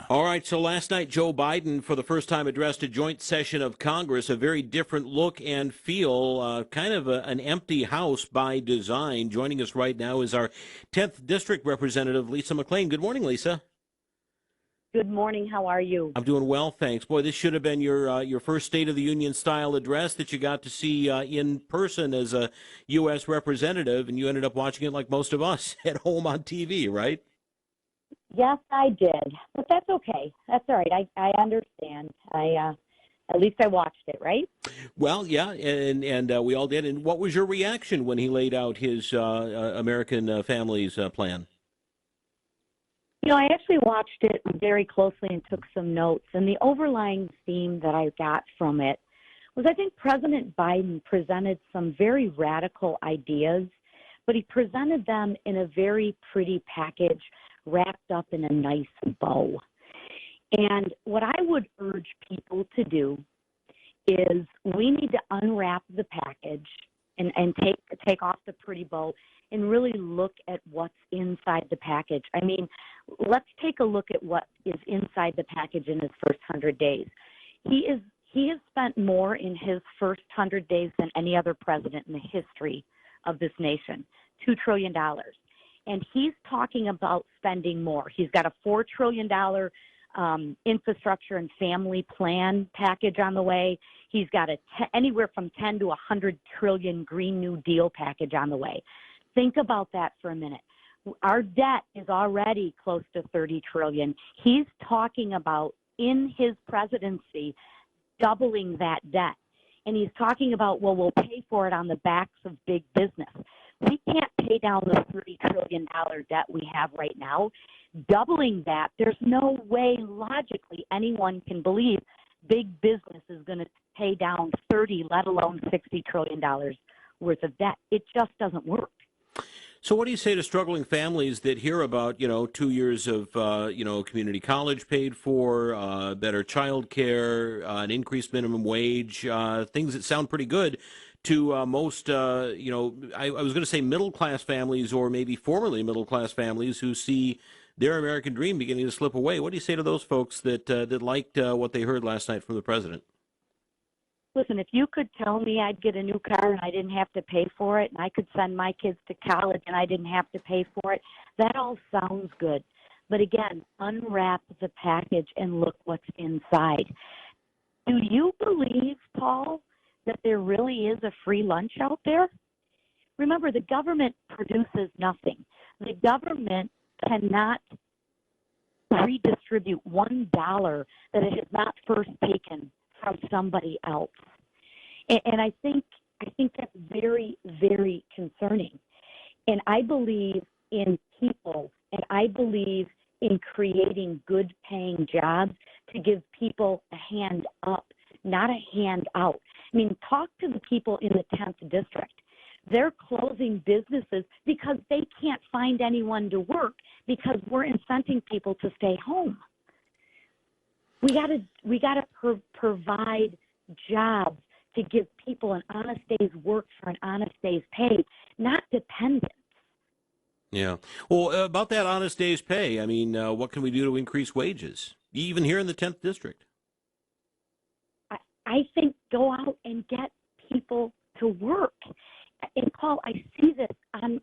All right, so last night, Joe Biden, for the first time, addressed a joint session of Congress, a very different look and feel, kind of an empty house by design. Joining us right now is our 10th District Representative, Lisa McClain. Good morning, Lisa. Good morning. How are you? I'm doing well, thanks. Boy, this should have been your first State of the Union style address that you got to see in person as a U.S. representative, and you ended up watching it like most of us at home on TV, right? Yes, I did, but that's okay. That's all right. I understand. At least I watched it, right? Well, yeah, and we all did. And what was your reaction when he laid out his American Families plan? I actually watched it very closely and took some notes. And the overlying theme that I got from it was I think President Biden presented some very radical ideas, but he presented them in a very pretty package wrapped up in a nice bow. And what I would urge people to do is we need to unwrap the package and take off the pretty bow and really look at what's inside the package. I mean, let's take a look at what is inside the package in his first 100 days. He has spent more in his first 100 days than any other president in the history of this nation, $2 trillion. And he's talking about spending more. He's got a $4 trillion infrastructure and family plan package on the way. He's got anywhere from 10 to 100 trillion Green New Deal package on the way. Think about that for a minute. Our debt is already close to 30 trillion. He's talking about in his presidency doubling that debt. And he's talking about, well, we'll pay for it on the backs of big business. We can't pay down the $30 trillion debt we have right now. Doubling that, there's no way logically anyone can believe big business is going to pay down 30, let alone $60 trillion worth of debt. It just doesn't work. So what do you say to struggling families that hear about, 2 years of, community college paid for, better child care, an increased minimum wage, things that sound pretty good to most, I was going to say middle-class families or maybe formerly middle-class families who see their American dream beginning to slip away. What do you say to those folks that liked what they heard last night from the president? Listen, if you could tell me I'd get a new car and I didn't have to pay for it, and I could send my kids to college and I didn't have to pay for it, that all sounds good. But again, unwrap the package and look what's inside. Do you believe, Paul, that there really is a free lunch out there? Remember, the government produces nothing. The government cannot redistribute $1 that it has not first taken from somebody else. And I think that's very, very concerning. And I believe in people, and I believe in creating good paying jobs to give people a hand up, not a hand out. I mean, talk to the people in the 10th district. They're closing businesses because they can't find anyone to work because we're incenting people to stay home. We gotta provide jobs to give people an honest day's work for an honest day's pay, not dependence. Yeah. Well, about that honest day's pay, I mean, what can we do to increase wages, even here in the 10th district? I think go out and get people to work. And Paul, I see this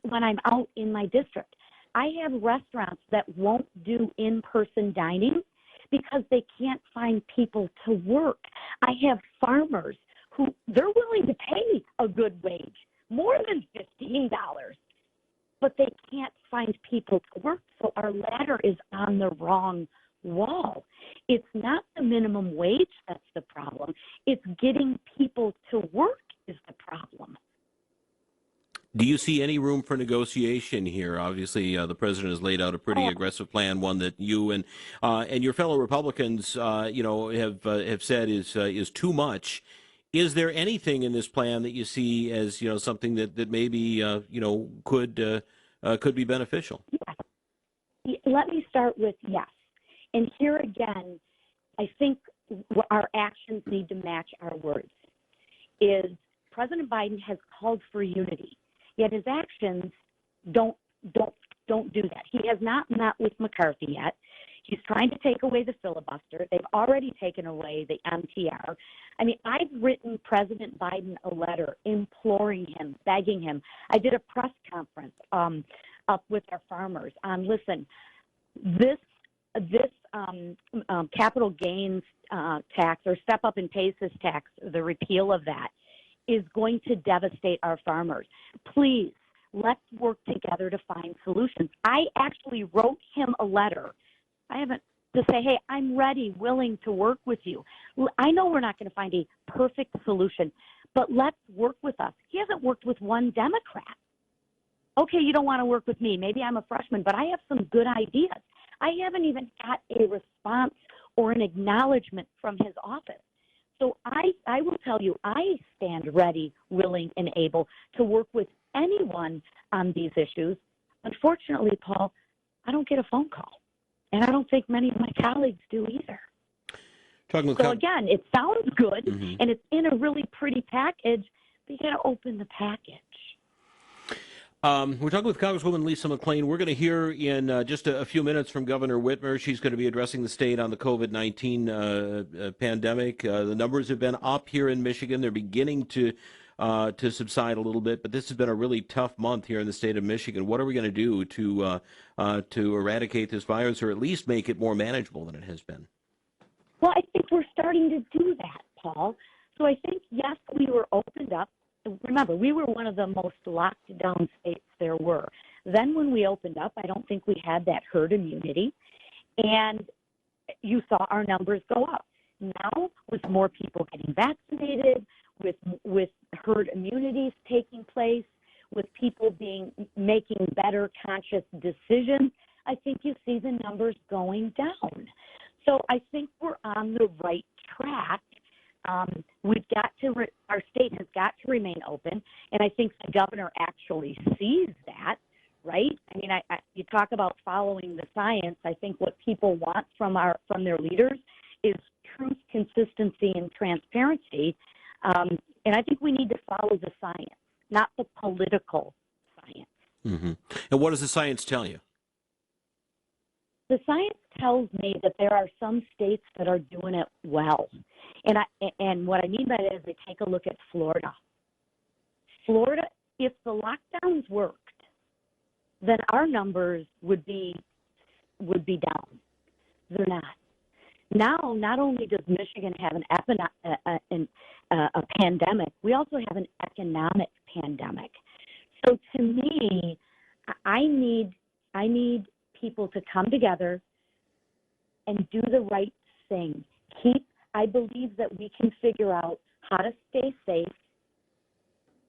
when I'm out in my district. I have restaurants that won't do in-person dining because they can't find people to work. I have farmers who they're willing to pay a good wage, more than $15, but they can't find people to work. So our ladder is on the wrong wall. It's not the minimum wage that's the problem. It's getting people to work is the problem. Do you see any room for negotiation here? Obviously, the president has laid out a pretty aggressive plan, one that you and your fellow Republicans, have said is too much. Is there anything in this plan that you see as something that maybe could be beneficial? Yes. Let me start with yes. And here again, I think our actions need to match our words. Is President Biden has called for unity. Yet his actions don't do that. He has not met with McCarthy yet. He's trying to take away the filibuster. They've already taken away the MTR. I mean, I've written President Biden a letter imploring him, begging him. I did a press conference up with our farmers on, listen, this capital gains tax, or step up and pay this tax, the repeal of that, is going to devastate our farmers. Please, let's work together to find solutions. I actually wrote him a letter. To say, hey, I'm ready, willing to work with you. I know we're not going to find a perfect solution, but let's work with us. He hasn't worked with one Democrat. Okay, you don't want to work with me. Maybe I'm a freshman, but I have some good ideas. I haven't even got a response or an acknowledgement from his office. So I will tell you, I stand ready, willing, and able to work with anyone on these issues. Unfortunately, Paul, I don't get a phone call. And I don't think many of my colleagues do either. So again, it sounds good, and it's in a really pretty package, but you got to open the package. We're talking with Congresswoman Lisa McClain. We're going to hear in just a few minutes from Governor Whitmer. She's going to be addressing the state on the COVID-19 pandemic. The numbers have been up here in Michigan. They're beginning to subside a little bit, but this has been a really tough month here in the state of Michigan. What are we going to do to eradicate this virus, or at least make it more manageable than it has been? Well, I think we're starting to do that, Paul. So I think, yes, we were opened up. Remember, we were one of the most locked down states there were. Then when we opened up, I don't think we had that herd immunity, and you saw our numbers go up. Now, with more people getting vaccinated, with herd immunities taking place, with people making better conscious decisions, I think you see the numbers going down. So I think we're on the right track. Our state has got to remain open, and I think the governor actually sees that, right? I mean, you talk about following the science. I think what people want from their leaders is truth, consistency, and transparency. And I think we need to follow the science, not the political science. Mm-hmm. And what does the science tell you? The science tells me that there are some states that are doing it well. And what I mean by that is they take a look at Florida. Florida, if the lockdowns worked, then our numbers would be down. They're not. Now, not only does Michigan have a pandemic, we also have an economic pandemic. So to me, I need people to come together and do the right thing. I believe that we can figure out how to stay safe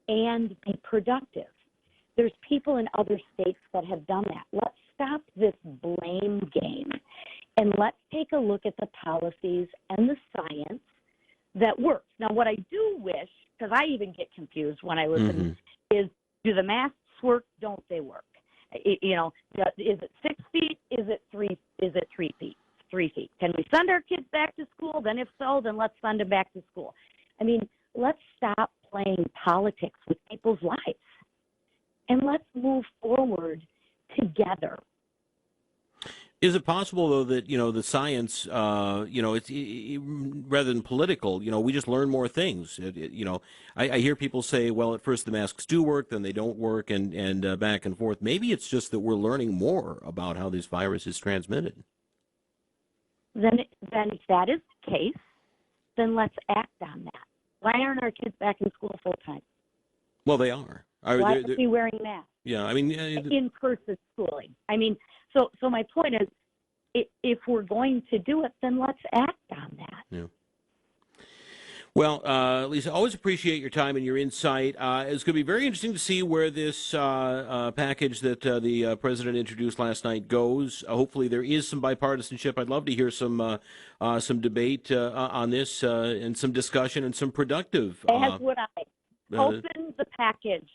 and be productive. There's people in other states that have done that. Let's stop this blame game, and let's take a look at the policies and the science that works. Now, what I do wish, because I even get confused when I listen, is, do the masks work? Don't they work? Is it 6 feet? Is it 3 feet? 3 feet. Can we send our kids back to school? Then if so, then let's send them back to school. I mean, let's stop playing politics with people's lives, and let's move forward together. Is it possible, though, that, the science, it's rather than political, we just learn more things? I hear people say, well, at first the masks do work, then they don't work, and back and forth. Maybe it's just that we're learning more about how this virus is transmitted. Then if that is the case, then let's act on that. Why aren't our kids back in school full time? Well, they are. Why are we wearing masks? Yeah, I mean, in-person schooling. I mean, so my point is, if we're going to do it, then let's act on that. Yeah. Well, Lisa, always appreciate your time and your insight. It's going to be very interesting to see where this package that the president introduced last night goes. Hopefully, there is some bipartisanship. I'd love to hear some debate on this and some discussion and some productive. As would I. Open the package.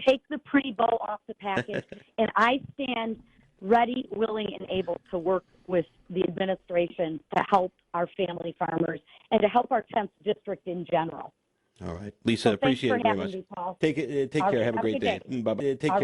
Take the pretty bow off the package, and I stand ready, willing, and able to work with the administration to help our family farmers and to help our 10th district in general. All right. Lisa, appreciate it very much. Me, Paul. Take care. Have a great day. Bye-bye. Take care.